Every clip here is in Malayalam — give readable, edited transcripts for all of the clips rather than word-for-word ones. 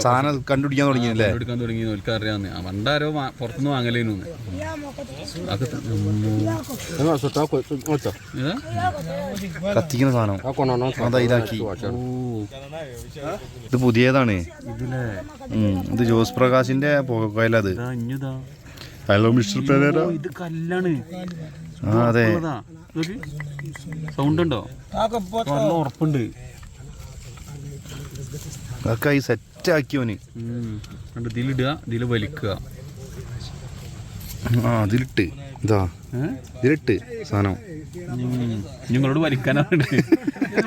സാധനം കണ്ടുപിടിക്കാൻ തുടങ്ങിയല്ലേ? കണ്ടുപിടിക്കാൻ തുടങ്ങി നോൽക്കറിയാന്ന്. പണ്ടാരോ പുറത്തുനിന്ന് വാങ്ങലേന്നു. കത്തിക്കുന്ന സാധനം അതാ ഇതാക്കി. ഇത് പുതിയതാണ്. ഇത് ജോസ് പ്രകാശിന്റെ പുകക്കോയിലത്. Hello mister Pereira. ഇത് കല്ലാണ്. ആ അതെ. സൗണ്ട് ഉണ്ടോ? ഉറപ്പുണ്ട്. അതൊക്കെ ഈ സെറ്റ് ആക്കിയോന്. ഇതിലിടുക, ഇതില് വലിക്കുക. ആ അതിലിട്ട് ഇതാ ഇതിലിട്ട് സാധനം നിങ്ങളോട് വലിക്കാനാണ്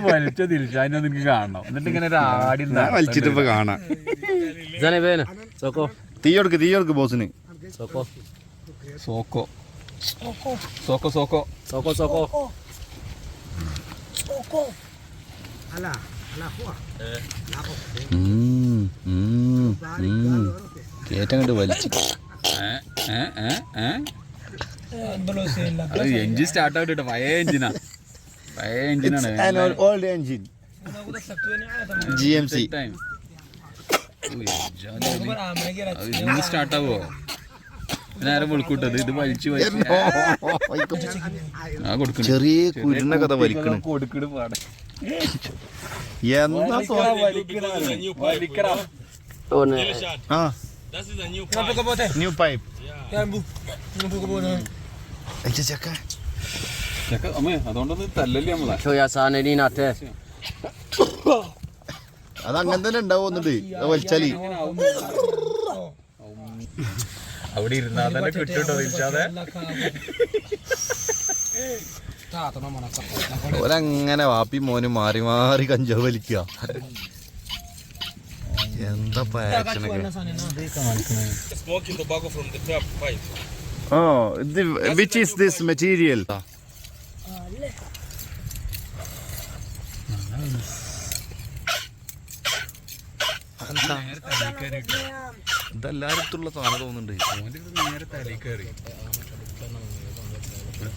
വലിച്ച തിരിച്ചു. അതിനെ നിനക്ക് കാണണം. എന്നിട്ട് ഇങ്ങനെ ആടി വലിച്ചിട്ട് ഇപ്പൊ കാണാം. തീ കൊടുക്ക് ബോസിന്. സോക്കോ സോക്കോ സോക്കോ സോക്കോ സോക്കോ കേറ്റങ്ങോട്ട് വലിച്ചു. എഞ്ചിൻ സ്റ്റാർട്ട് ആയിട്ട് പഴയ എഞ്ചിനാണ്. GMC സ്റ്റാർട്ട് ആവോ? നേരം വെളുക്കൂട്ടത്. ഇത് വലിച്ചു ചെറിയ കുരുന്ന കഥ വലിക്കണം. കൊടുക്കണ് പാടെ. ന്യൂ പൈപ്പ് അതുകൊണ്ടൊന്ന് തല്ലല്ലേ നമ്മളെ. അതങ്ങനെ തന്നെ ഉണ്ടാവുന്നുണ്ട് വലിച്ചാല്. അവിടെ ഇരുന്നാ തന്നെ കിട്ടുണ്ടോ തിരിച്ചാതെ. ഓരങ്ങനെ വാപ്പി മോനും മാറി മാറി കഞ്ചാവ് വലിക്കുക. എന്താ which is this material? ഇതെല്ലായിടത്തുള്ള സാധനം തോന്നുന്നുണ്ട്. നേരെ തലയിൽ കയറി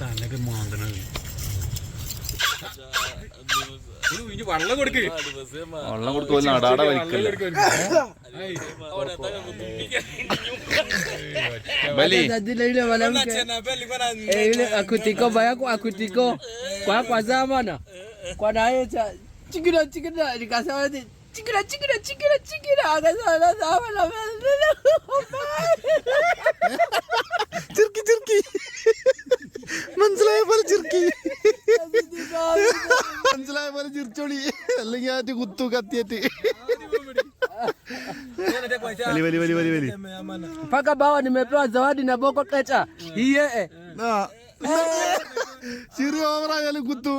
തലൊക്കെ മാന്തണത്. വെള്ളം കൊടുക്കുമല്ലോ അടാട വലിക്കല്ലേ. ചിർക്കി മനസ്സിലായ പോലെ ചിരിച്ചോളി. അല്ലെങ്കിൽ ആറ്റ് കുത്തു കത്തിയേറ്റ് വലി. Paka bawa nimepewa zawadi na Boko Kecha. Hiye. ചിരി ഓവറായാലും കുത്തു.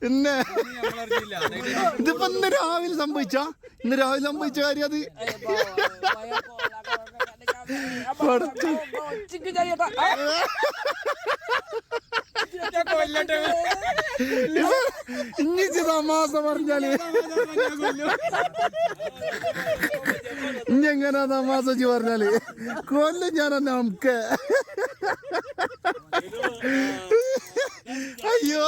പിന്നെ ഇതിപ്പോ ഇന്ന് രാവിലെ സംഭവിച്ച കാര്യം അത്. ഇനി തമാശ പറഞ്ഞാല് ഇനി എങ്ങനാ തമാശ പറഞ്ഞാല് കൊല്ലും ഞാൻ നമുക്ക്. അയ്യോ